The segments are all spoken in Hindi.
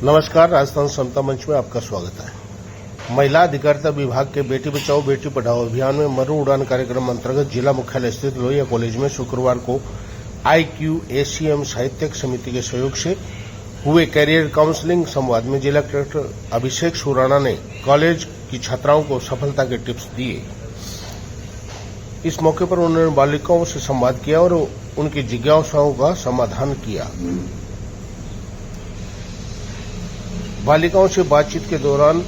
नमस्कार, राजस्थान समता मंच में आपका स्वागत है। महिला अधिकारिता विभाग के बेटी बचाओ बेटी पढ़ाओ अभियान में मरु उड़ान कार्यक्रम अंतर्गत जिला मुख्यालय स्थित लोहिया कॉलेज में शुक्रवार को IQACM साहित्यिक समिति के सहयोग से हुए कैरियर काउंसलिंग संवाद में जिला कलेक्टर अभिषेक सुराणा ने कॉलेज की छात्राओं को सफलता के टिप्स दिए। इस मौके पर उन्होंने बालिकाओं से संवाद किया और उनकी जिज्ञासाओं का समाधान किया। बालिकाओं से बातचीत के दौरान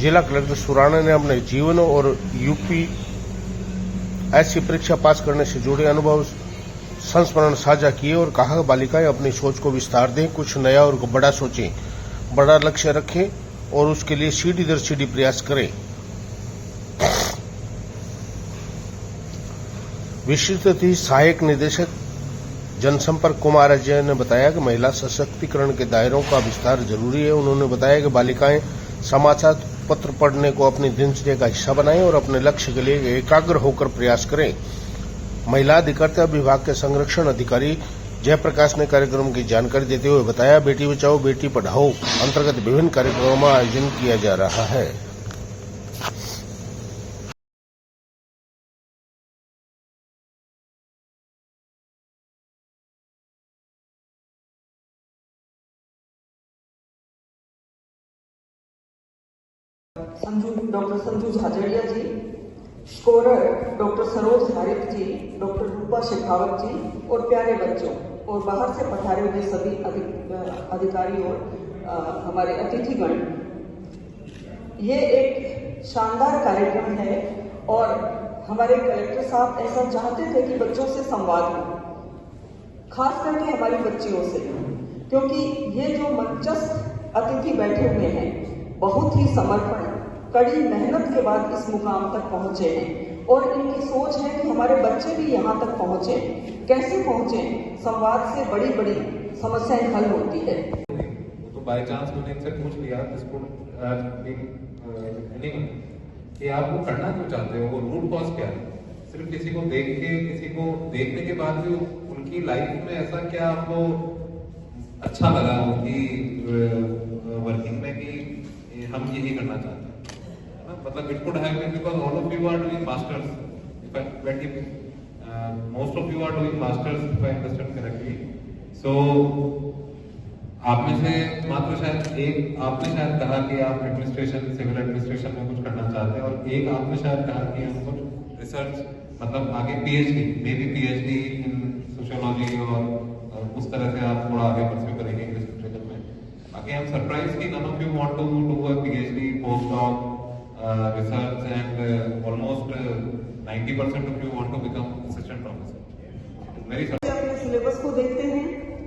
जिला कलेक्टर सुराणा ने अपने जीवन और UPSC परीक्षा पास करने से जुड़े अनुभव संस्मरण साझा किए और कहा बालिकाएं अपनी सोच को विस्तार दें, कुछ नया और बड़ा सोचें, बड़ा लक्ष्य रखें और उसके लिए सीढ़ी दर सीढ़ी प्रयास करें। विशिष्ट अतिथि सहायक निदेशक जनसंपर्क कुमार अजय ने बताया कि महिला सशक्तिकरण के दायरों का विस्तार जरूरी है। उन्होंने बताया कि बालिकाएं समाचार पत्र पढ़ने को अपनी दिनचर्या का हिस्सा बनाएं और अपने लक्ष्य के लिए एकाग्र होकर प्रयास करें। महिला अधिकारिता विभाग के संरक्षण अधिकारी जयप्रकाश ने कार्यक्रम की जानकारी देते हुए बताया, बेटी बचाओ बेटी पढ़ाओ अंतर्गत विभिन्न कार्यक्रमों का आयोजन किया जा रहा है। डॉक्टर संजू झाझड़िया जी, स्कोरर डॉक्टर सरोज हारिक जी, डॉक्टर रूपा शेखावत जी और प्यारे बच्चों और बाहर से पधारे हुए सभी अधिकारी और हमारे अतिथिगण। ये एक शानदार कार्यक्रम है और हमारे कलेक्टर साहब ऐसा चाहते थे कि बच्चों से संवाद हो, खास करके हमारी बच्चियों से, क्योंकि ये जो मंचस्थ अतिथि बैठे हुए हैं बहुत ही समर्पण कड़ी मेहनत के बाद इस मुकाम तक पहुंचे हैं और इनकी सोच है कि हमारे बच्चे भी यहाँ तक पहुंचे। कैसे पहुंचे? संवाद से बड़ी बड़ी समस्याएं हल होती है। तो बाय चांस मैंने इनसे पूछ लिया कि आप वो करना क्यों चाहते हो, वो रूट कॉज क्या है। सिर्फ किसी को देख के, किसी को देखने के बाद भी उनकी लाइफ में ऐसा क्या आपको अच्छा लगा उनकी वर्किंग में कि हम यही करना चाहते हैं। मतलब it could have been because all of you are doing masters, if I most of you are doing masters if I understand correctly. So आप में से मात्र शायद एक आपने शायद कहा कि आप एडमिनिस्ट्रेशन, सिविल एडमिनिस्ट्रेशन में कुछ करना चाहते हैं और एक आपने शायद कहा कि हम कुछ रिसर्च, मतलब आगे PhD, may be PhD in sociology और उस तरह से आप थोड़ा आगे परस्यू करेंगे इंग्लिश लिटरेचर में। बाकी I am surprise that none of you want to do a PhD, postdoc, research and almost 90% of you want to become assistant professor. Very अपने सिलेबस को देखते हैं,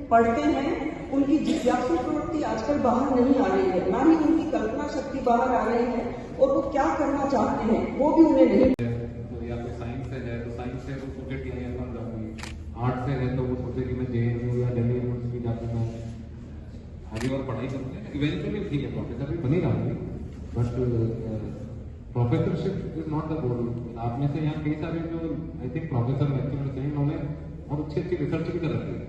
पढ़ते हैं, उनकी जिज्ञासु प्रवृत्ति आजकल बाहर नहीं आ रही है, ना ही उनकी कल्पना शक्ति बाहर आ रही है और वो क्या करना चाहते हैं वो भी उन्हें नहीं। तो या तो साइंस से है तो साइंस से वो सोचे कि ये अपन जाऊंगी, आर्ट से है तो वो सोचे कि मैं JNU या दिल्ली यूनिवर्सिटी जाकर मैं आगे और पढ़ाई करूंगा। इवेंचुअली ठीक है, प्रोफेसर भी बनेगा, but professorship is not the goal. आप में से यहाँ कई सारे जो आई थिंक प्रोफेसर लेक्चरर हैं, उन्होंने बहुत अच्छी रिसर्च भी कर रखी है।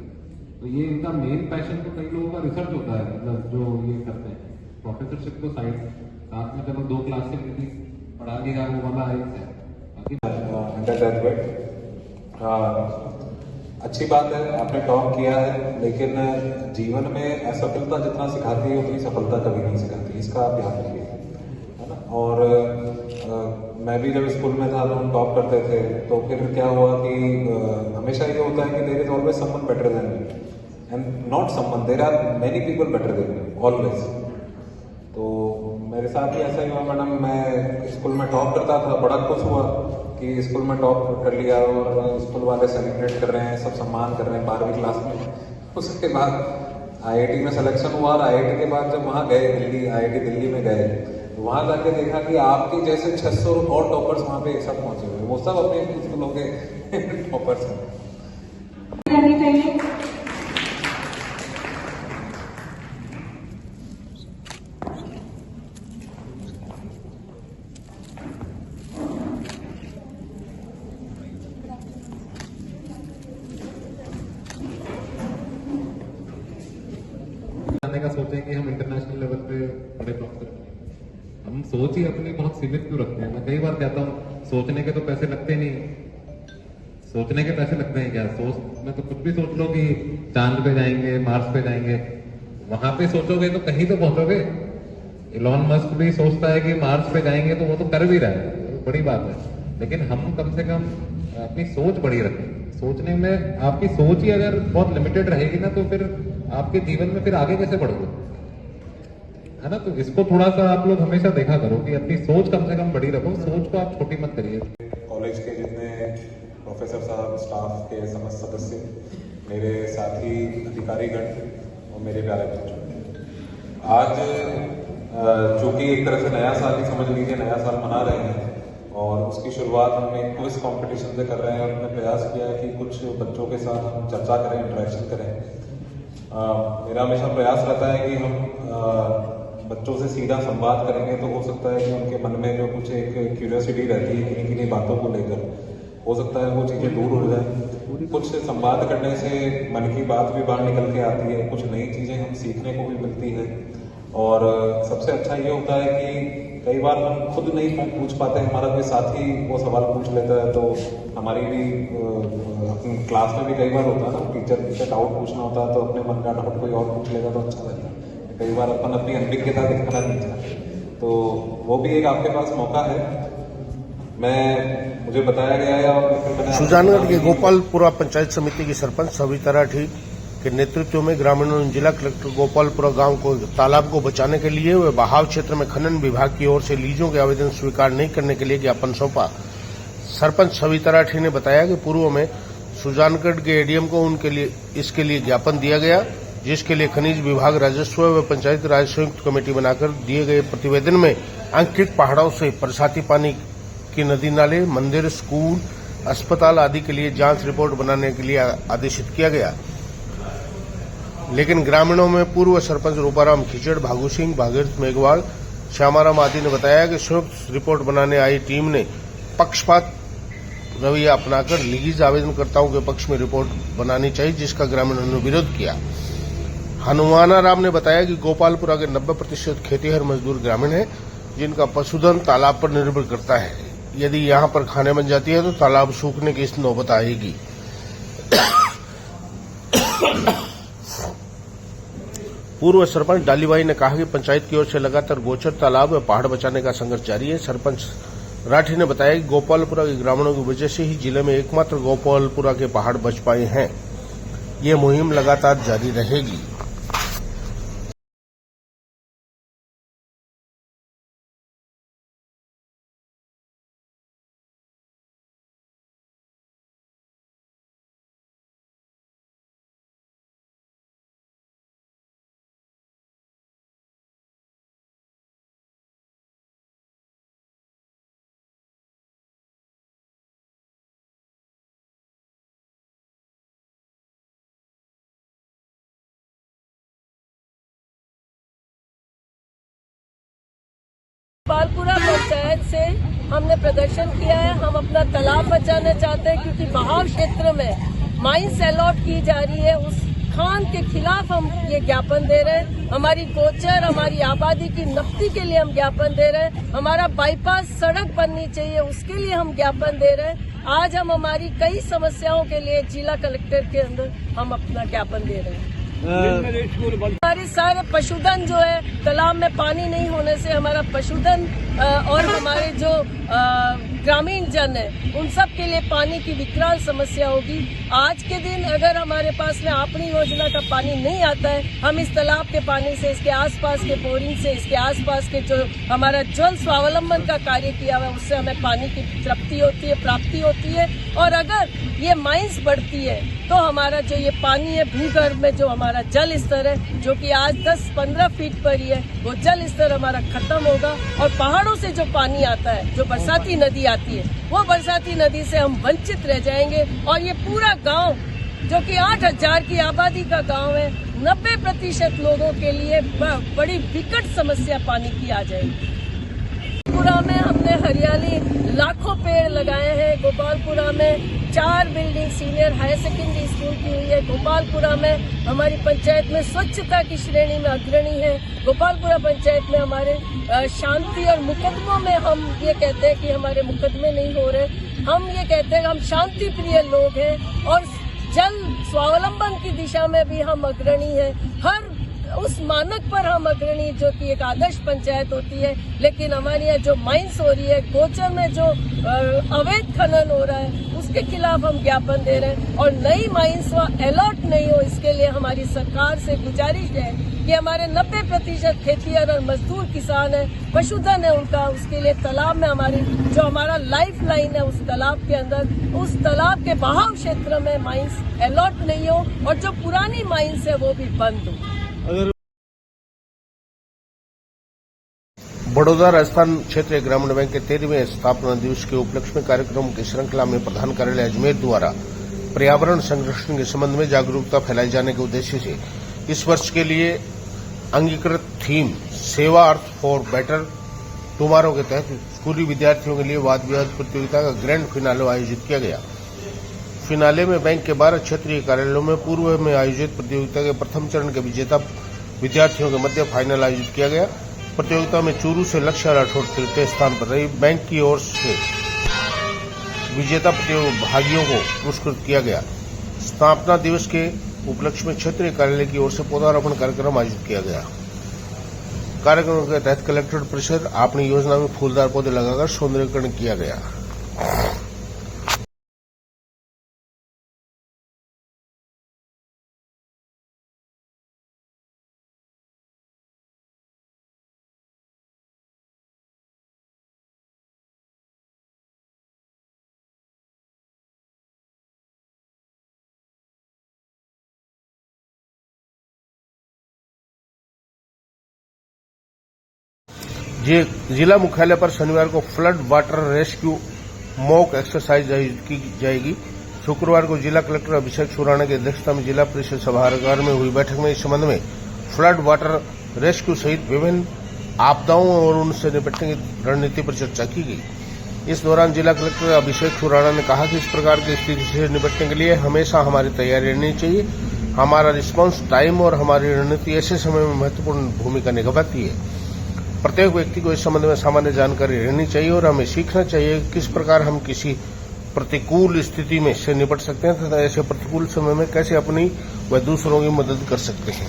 तो ये इनका मेन पैशन तो कई लोगों का रिसर्च होता है, मतलब जो ये करते हैं। प्रोफेसरशिप तो साइड साथ में चलो 2 क्लास से किसी पढ़ा लिया वो वाला है। अच्छी बात है, आपने टॉप किया है, लेकिन जीवन में असफलता जितना सिखाती है उतनी सफलता कभी नहीं सिखाती, इसका आप ध्यान रखिए, है ना। और मैं भी जब स्कूल में था तो हम टॉप करते थे, तो फिर क्या हुआ कि हमेशा ये होता है कि there is always someone better than me and not someone, there are many people better than me always. तो मेरे साथ भी ऐसा ही हुआ मैडम, मैं स्कूल में टॉप करता था, बड़ा खुश हुआ कि स्कूल में टॉप कर लिया और स्कूल वाले सेलिब्रेट कर रहे हैं, सब सम्मान कर रहे हैं 12वीं क्लास में। उसके बाद IIT में सिलेक्शन हुआ और IIT के बाद जब वहाँ गए दिल्ली, IIT दिल्ली में गए, वहां जाके देखा कि आपके जैसे 600 और टॉपर्स वहां पे एक साथ पहुंचे हुए, वो सब अपने स्कूलों के टॉपर्स हैं। जाने का सोचें कि हम इंटरनेशनल लेवल पे बड़े प्रोफेसर बनेंगे। हम सोच ही अपनी बहुत सीमित क्यों रखते हैं? मैं कई बार कहता हूँ सोचने के तो पैसे लगते नहीं। सोचने के पैसे लगते हैं क्या? सोच में तो कुछ भी सोच लो कि चांद पे जाएंगे, मार्स पे जाएंगे, वहां पे सोचोगे तो कहीं तो पहुंचोगे। इलॉन मस्क भी सोचता है कि मार्स पे जाएंगे, तो वो तो कर भी रहा है, तो बड़ी बात है। लेकिन हम कम से कम अपनी सोच बड़ी रखें। सोचने में आपकी सोच ही अगर बहुत लिमिटेड रहेगी ना, तो फिर आपके जीवन में फिर आगे कैसे बढ़ोगे, है ना? तो इसको थोड़ा सा आप लोग हमेशा देखा करो कि अपनी सोच कम से कम बड़ी रखो, सोच को आप छोटी मत करिए। कॉलेज के जितने प्रोफेसर साहब, स्टाफ के समस्त सदस्य, मेरे साथी अधिकारीगण और मेरे प्यारे बच्चों, आज चूंकि एक तरह से नया साल ही समझ लीजिए, नया साल मना रहे हैं और उसकी शुरुआत हम एक क्विज कंपटीशन से कर रहे हैं और हमने प्रयास किया है कि कुछ बच्चों के साथ हम चर्चा करें, इंटरेक्शन करें। मेरा हमेशा प्रयास रहता है कि हम बच्चों से सीधा संवाद करेंगे तो हो सकता है कि उनके मन में जो कुछ एक क्यूरियोसिटी रहती है किन्हीं किन्हीं बातों को लेकर, हो सकता है वो चीज़ें दूर हो जाए। कुछ संवाद करने से मन की बात भी बाहर निकल के आती है, कुछ नई चीज़ें हम सीखने को भी मिलती है। और सबसे अच्छा ये होता है कि कई बार हम खुद नहीं पूछ पाते, हमारा कोई साथी वो सवाल पूछ लेता है, तो हमारी भी अपनी क्लास में भी कई बार होता है ना, टीचर से डाउट पूछना होता है तो अपने मन का डाउट कोई और पूछ लेगा तो अच्छा लगता है। कई बार अपन अपनी अनभिज्ञता दिखाना नहीं चाहते, तो वो भी एक आपके पास मौका है। मुझे बताया गया है और सुजानगढ़ के गोपालपुरा पंचायत समिति की सरपंच सविता राठी के नेतृत्व में ग्रामीणों ने जिला कलेक्टर गोपालपुरा गांव को तालाब को बचाने के लिए व बहाव क्षेत्र में खनन विभाग की ओर से लीजों के आवेदन स्वीकार नहीं करने के लिए ज्ञापन सौंपा। सरपंच सविता राठी ने बताया कि पूर्व में सुजानगढ़ के एडीएम को इसके लिए ज्ञापन दिया गया, जिसके लिए खनिज विभाग, राजस्व व पंचायत राज संयुक्त कमेटी बनाकर दिए गए प्रतिवेदन में अंकित पहाड़ों से बरसाती पानी की नदी नाले, मंदिर, स्कूल, अस्पताल आदि के लिए जांच रिपोर्ट बनाने के लिए आदेशित किया गया। लेकिन ग्रामीणों में पूर्व सरपंच रूपाराम खिचड़, भागू सिंह, भागीरथ मेघवाल, श्यामाराम आदि ने बताया कि संयुक्त रिपोर्ट बनाने आई टीम ने पक्षपात रवैया अपनाकर लीज आवेदनकर्ताओं के पक्ष में रिपोर्ट बनानी चाहिए, जिसका ग्रामीणों ने विरोध किया। हनुमाना राम ने बताया कि गोपालपुरा के 90% खेतीहर मजदूर ग्रामीण हैं, जिनका पशुधन तालाब पर निर्भर करता है। यदि यहां पर खाने बन जाती है तो तालाब सूखने की नौबत आएगी। पूर्व सरपंच डालीबाई ने कहा कि पंचायत की ओर से लगातार गोचर तालाब व पहाड़ बचाने का संघर्ष जारी है। सरपंच राठी ने बताया कि गोपालपुरा के ग्रामीणों की वजह से ही जिले में एकमात्र गोपालपुरा के पहाड़ बच पाए हैं। ये मुहिम लगातार जारी रहेगी। गोपालपुरा पंचायत से हमने प्रदर्शन किया है। हम अपना तालाब बचाना चाहते हैं क्योंकि बहाव क्षेत्र में माइंस अलॉट की जा रही है, उस खान के खिलाफ हम ये ज्ञापन दे रहे हैं। हमारी गोचर, हमारी आबादी की नफ्ती के लिए हम ज्ञापन दे रहे हैं। हमारा बाईपास सड़क बननी चाहिए, उसके लिए हम ज्ञापन दे रहे हैं। आज हम हमारी कई समस्याओं के लिए जिला कलेक्टर के अंदर हम अपना ज्ञापन दे रहे हैं। हमारे सारे पशुधन जो है, तालाब में पानी नहीं होने से हमारा पशुधन और हमारे जो ग्रामीण जन है, उन सब के लिए पानी की विकराल समस्या होगी। आज के दिन अगर हमारे पास में आपनी योजना का पानी नहीं आता है, हम इस तालाब के पानी से, इसके आसपास के बोरिंग से, इसके आसपास के जो हमारा जल स्वावलंबन का कार्य किया हुआ है, उससे हमें पानी की प्राप्ति होती है। और अगर ये माइंस बढ़ती है तो हमारा जो ये पानी है, भूगर्भ में जो हमारा जल स्तर है, जो कि आज 10-15 फीट पर ही है, वो जल स्तर हमारा खत्म होगा। और पहाड़ों से जो पानी आता है, जो बरसाती नदी आती है, वो बरसाती नदी से हम वंचित रह जाएंगे। और ये पूरा गांव जो कि 8000 की आबादी का गांव है, 90% लोगों के लिए बड़ी विकट समस्या पानी की आ जाएगी। गोपालपुरा में हमने हरियाली, लाखों पेड़ लगाए हैं। गोपालपुरा में 4 building senior higher secondary school की हुई है। गोपालपुरा में हमारी पंचायत में स्वच्छता की श्रेणी में अग्रणी है। गोपालपुरा पंचायत में हमारे शांति और मुकदमों में हम ये कहते हैं कि हमारे मुकदमे नहीं हो रहे। हम ये कहते हैं कि हम शांति प्रिय लोग हैं और जल स्वावलंबन की दिशा में भी हम अग्रणी हैं। हर उस मानक पर हम अग्रणी जो कि एक आदर्श पंचायत होती है, लेकिन हमारे यहाँ जो माइंस हो रही है, गोचर में जो अवैध खनन हो रहा है, उसके खिलाफ हम ज्ञापन दे रहे हैं और नई माइंस अलॉट नहीं हो, इसके लिए हमारी सरकार से गुजारिश है कि हमारे 90% खेतीहर और मजदूर किसान है, पशुधन है उनका, उसके लिए तालाब में हमारी जो हमारा लाइफ लाइन है उस तालाब के अंदर, उस तालाब के बहाव क्षेत्र में माइंस अलॉट नहीं हो और जो पुरानी माइंस है वो भी बंद हो। बड़ौदा राजस्थान क्षेत्रीय ग्रामीण बैंक के 13वें स्थापना दिवस के उपलक्ष्य में कार्यक्रमों की श्रृंखला में प्रधान कार्यालय अजमेर द्वारा पर्यावरण संरक्षण के संबंध में जागरूकता फैलाई जाने के उद्देश्य से इस वर्ष के लिए अंगीकृत थीम सेवा अर्थ फॉर बेटर टुमारो के तहत स्कूली विद्यार्थियों के लिए वाद विवाद प्रतियोगिता का ग्रैंड फिनाले आयोजित किया गया। फिनाले में बैंक के 12 क्षेत्रीय कार्यालयों में पूर्व में आयोजित प्रतियोगिता के प्रथम चरण के विजेता विद्यार्थियों के मध्य फाइनल आयोजित किया गया। प्रतियोगिता में चूरू से लक्ष्य राठौड़ तृतीय स्थान पर रही। बैंक की ओर से विजेता प्रतिभागियों को पुरस्कृत किया गया। स्थापना दिवस के उपलक्ष्य में क्षेत्रीय कार्यालय की ओर से पौधारोपण कार्यक्रम आयोजित किया गया। कार्यक्रम के तहत कलेक्ट्रेट परिसर अपनी योजना में फूलदार पौधे लगाकर सौंदर्यीकरण किया गया। जिला मुख्यालय पर शनिवार को flood water rescue mock exercise आयोजित की जाएगी। शुक्रवार को जिला कलेक्टर अभिषेक सुराणा की अध्यक्षता में जिला परिषद सभागार में हुई बैठक में इस संबंध में फ्लड वाटर रेस्क्यू सहित विभिन्न आपदाओं और उनसे निपटने की रणनीति पर चर्चा की गई। इस दौरान जिला कलेक्टर अभिषेक सुराणा ने कहा कि इस प्रकार की स्थिति से निपटने के लिए हमेशा हमारी तैयारी रहनी चाहिए। हमारा रिस्पांस टाइम और हमारी रणनीति ऐसे समय में महत्वपूर्ण भूमिका निभाती है। प्रत्येक व्यक्ति को इस संबंध में सामान्य जानकारी रहनी चाहिए और हमें सीखना चाहिए कि किस प्रकार हम किसी प्रतिकूल स्थिति में से निपट सकते हैं तथा ऐसे प्रतिकूल समय में कैसे अपनी व दूसरों की मदद कर सकते हैं।